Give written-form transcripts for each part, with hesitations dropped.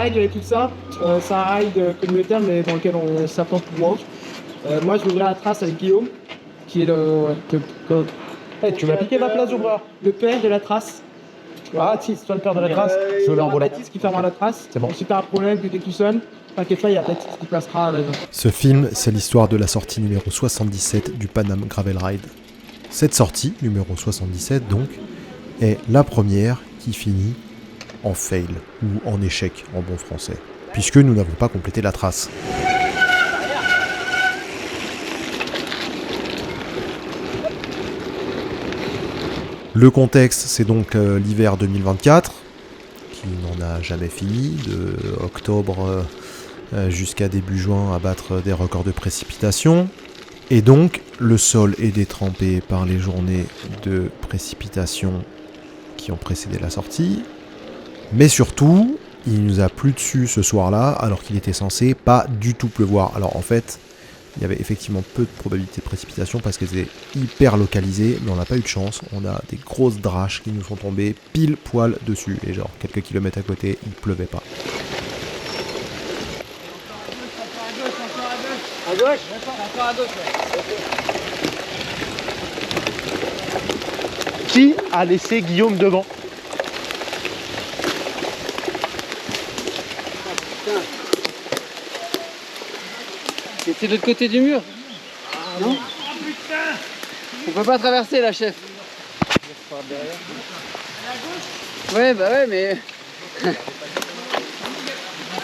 ride et tout ça, c'est un ride communautaire mais dans lequel on s'apporte moins. Moi je vais ouvrir la trace avec Guillaume, qui est tu m'as piqué ma place ou pas? le père de la trace. Ah, si, c'est toi le père de la trace. Je vais en voler. Baptiste qui fermera la trace. C'est bon. Si t'as un problème, que t'es tout seul, t'inquiète pas, il y a Baptiste qui placera. Ce film, c'est l'histoire de la sortie numéro 77 du Pan Am Gravel Ride. Cette sortie, numéro 77 donc, est la première qui finit en fail, ou en échec en bon français, puisque nous n'avons pas complété la trace. Le contexte, c'est donc l'hiver 2024, qui n'en a jamais fini, de octobre jusqu'à début juin à battre des records de précipitation. Et donc, le sol est détrempé par les journées de précipitation qui ont précédé la sortie. Mais surtout, il nous a plu dessus ce soir-là, alors qu'il était censé pas du tout pleuvoir. Alors en fait, il y avait effectivement peu de probabilité de précipitation parce qu'elles étaient hyper localisées, mais on n'a pas eu de chance. On a des grosses draches qui nous sont tombées pile poil dessus. Et genre, quelques kilomètres à côté, il pleuvait pas. À gauche, encore à gauche. Qui a laissé Guillaume devant? C'était de l'autre côté du mur. Non? On peut pas traverser là, chef. Ouais, bah ouais, mais...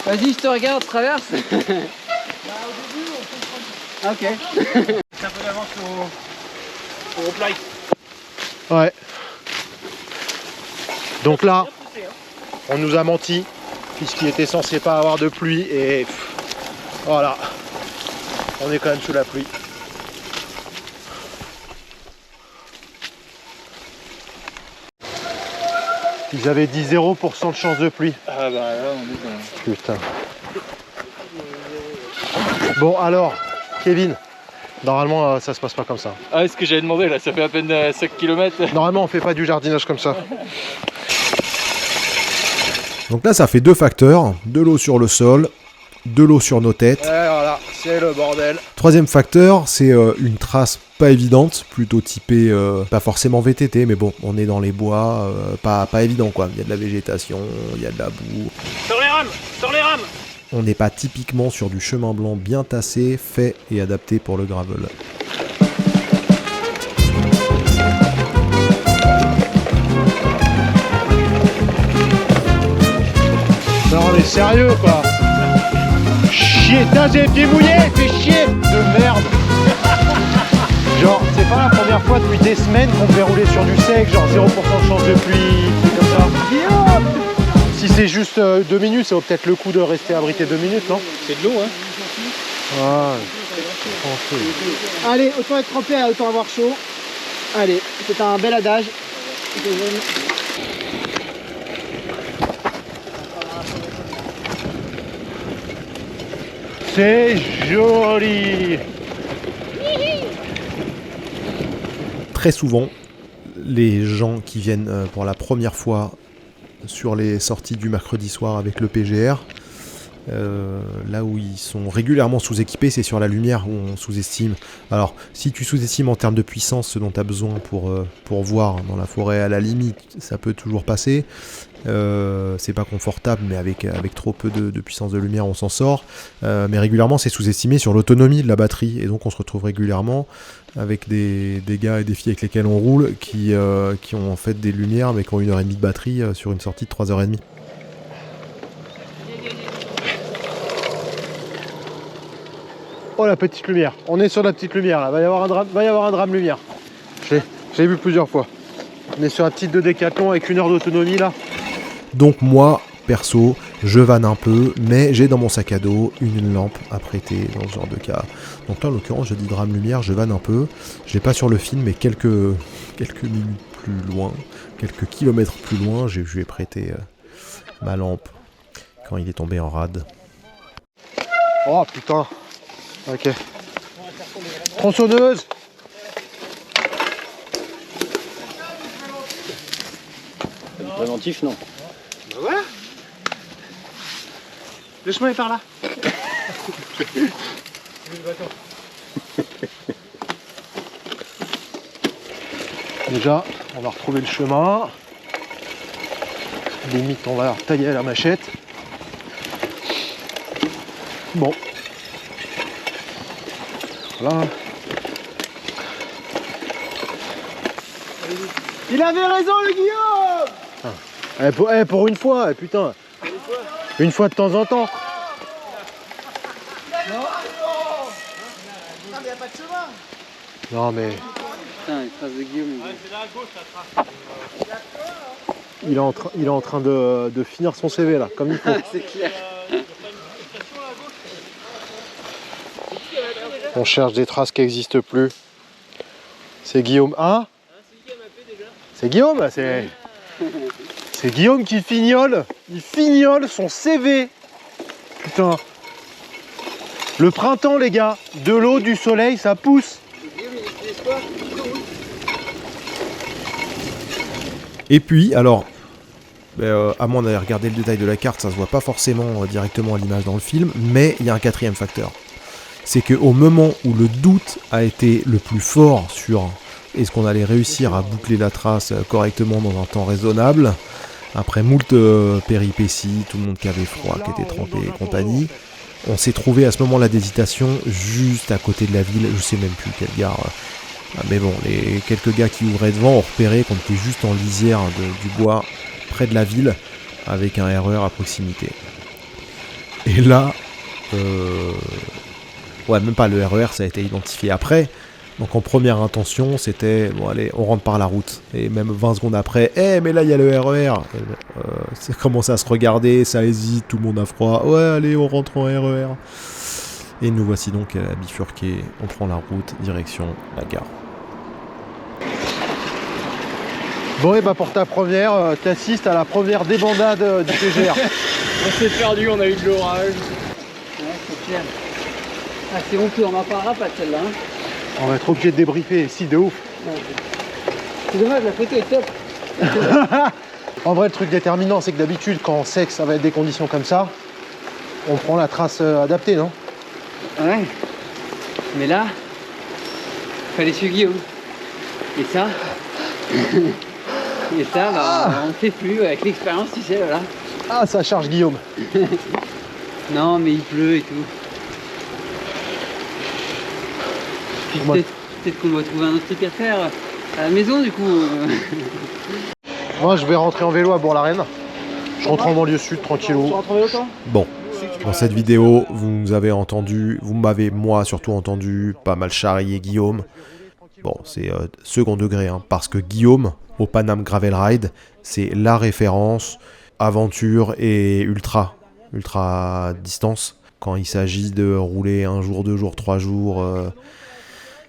Vas-y, je te regarde, traverse. Ok. C'est un peu d'avance au play. Ouais. Donc là, on nous a menti, puisqu'il était censé pas avoir de pluie, et voilà. On est quand même sous la pluie. Ils avaient dit 0% de chance de pluie. Ah bah là, on est dans... Putain. Bon alors, Kevin, normalement ça se passe pas comme ça. Ah, c'est ce que j'avais demandé là, ça fait à peine 5 km. Normalement on fait pas du jardinage comme ça. Donc là, ça fait deux facteurs, de l'eau sur le sol, de l'eau sur nos têtes. Ouais voilà, c'est le bordel. Troisième facteur, c'est une trace pas évidente, plutôt typée, pas forcément VTT, mais bon, on est dans les bois, pas évident quoi. Il y a de la végétation, il y a de la boue. Sur les rames, sur les rames. On n'est pas typiquement sur du chemin blanc bien tassé, fait et adapté pour le gravel. Non mais sérieux quoi. Chier, putain j'ai les pieds mouillés, fais chier de merde. Genre c'est pas la première fois depuis des semaines qu'on fait rouler sur du sec, genre 0% de chance de pluie, comme ça. Si c'est juste 2 minutes, ça vaut peut-être le coup de rester abrité 2 minutes, non? C'est de l'eau, hein. Ouais. Allez, autant être trempé, autant avoir chaud. Allez, c'est un bel adage. C'est joli. Très souvent, les gens qui viennent pour la première fois sur les sorties du mercredi soir avec le PGR, là où ils sont régulièrement sous-équipés, c'est sur la lumière où on sous-estime. Alors, si tu sous-estimes en termes de puissance ce dont tu as besoin pour voir dans la forêt, à la limite, ça peut toujours passer. C'est pas confortable, mais avec trop peu de puissance de lumière, on s'en sort. Mais régulièrement, c'est sous-estimé sur l'autonomie de la batterie, et donc on se retrouve régulièrement avec des gars et des filles avec lesquels on roule qui ont en fait des lumières, mais qui ont 1h30 de batterie sur une sortie de 3h30. Oh la petite lumière, on est sur la petite lumière là, va y avoir un drame lumière. J'ai vu plusieurs fois. On est sur la petite de Décathlon avec 1 heure d'autonomie là. Donc moi, perso, je vanne un peu, mais j'ai dans mon sac à dos une lampe à prêter dans ce genre de cas. Donc là, en l'occurrence, je dis drame lumière, je vanne un peu. Je l'ai pas sur le film, mais quelques minutes plus loin, quelques kilomètres plus loin, je lui ai prêté ma lampe quand il est tombé en rade. Oh putain. Ok. Tronçonneuse. Préventif, non. Bah voilà. Le chemin est par là. Déjà, on va retrouver le chemin. Limite, on va tailler à la machette. Bon. Voilà. Il avait raison, le Guillaume. Pour une fois, putain. Une fois de temps en temps. Non mais... Putain, les traces de Guillaume. Il est en train de finir son CV là, comme il faut. C'est clair. On cherche des traces qui n'existent plus. C'est Guillaume. Hein? C'est Guillaume, c'est Guillaume qui fignole. Il fignole son CV. Putain. Le printemps, les gars. De l'eau, du soleil, ça pousse. Et puis, alors, à moins d'aller regarder le détail de la carte, ça se voit pas forcément directement à l'image dans le film, mais il y a un quatrième facteur. C'est qu'au moment où le doute a été le plus fort sur est-ce qu'on allait réussir à boucler la trace correctement dans un temps raisonnable, après moult péripéties, tout le monde qui avait froid, qui était trempé et compagnie, on s'est trouvé à ce moment-là d'hésitation juste à côté de la ville, je sais même plus quelle gare. Mais bon, les quelques gars qui ouvraient devant ont repéré qu'on était juste en lisière du bois, près de la ville, avec un RER à proximité. Et là, ouais, même pas le RER, ça a été identifié après. Donc en première intention, c'était, bon allez, on rentre par la route. Et même 20 secondes après, mais là il y a le RER. Ça commence à se regarder, ça hésite, tout le monde a froid. Ouais, allez, on rentre en RER. Et nous voici donc à bifurquer, on prend la route, direction la gare. Bon, et bah pour ta première, t'assistes à la première débandade du PGR. On s'est perdu, on a eu de l'orage. Ouais, c'est clair. Ah, c'est honteux, on n'en parlera pas de celle-là. Hein. On va être obligé de débriefer, si de ouf. Ouais. C'est dommage, la photo est top. En vrai, le truc déterminant, c'est que d'habitude, quand on sait que ça va être des conditions comme ça, on prend la trace adaptée, non? Ouais. Mais là, fallait suivre Guillaume. Et ça, bah, on ne fait plus avec l'expérience, tu sais, voilà. Ah, ça charge Guillaume. Non, mais il pleut et tout. Puis peut-être qu'on va trouver un autre truc à faire à la maison, du coup. Moi, je vais rentrer en vélo à Bourg-la-Reine. Je rentre en banlieue sud, tranquillou. Bon, dans cette vidéo, vous nous avez entendu, vous m'avez moi surtout entendu pas mal charrier Guillaume. Bon, c'est second degré, hein, parce que Guillaume, au Paname Gravel Ride, c'est la référence aventure et ultra distance. Quand il s'agit de rouler 1 jour, 2 jours, 3 jours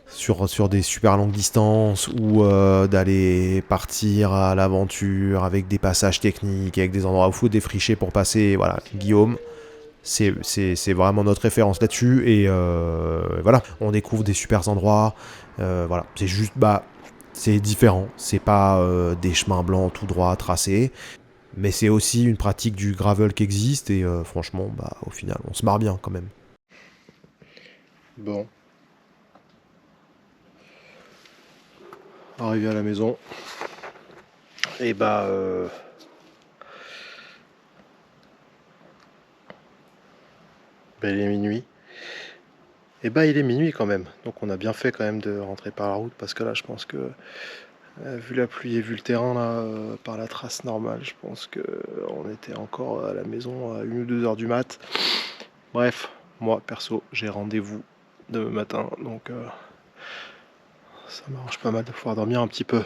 sur des super longues distances ou d'aller partir à l'aventure avec des passages techniques, avec des endroits où il faut défricher pour passer, voilà, Guillaume. C'est vraiment notre référence là-dessus et voilà, on découvre des super endroits, voilà, c'est juste, c'est différent, c'est pas des chemins blancs tout droit tracés, mais c'est aussi une pratique du gravel qui existe et franchement, au final, on se marre bien quand même. Bon. Arrivé à la maison. Et il est minuit. Et il est minuit quand même. Donc on a bien fait quand même de rentrer par la route parce que là je pense que vu la pluie et vu le terrain là par la trace normale, je pense que on était encore à la maison à 1 ou 2 heures du mat. Bref, moi perso j'ai rendez-vous demain matin donc ça m'arrange pas mal de pouvoir dormir un petit peu.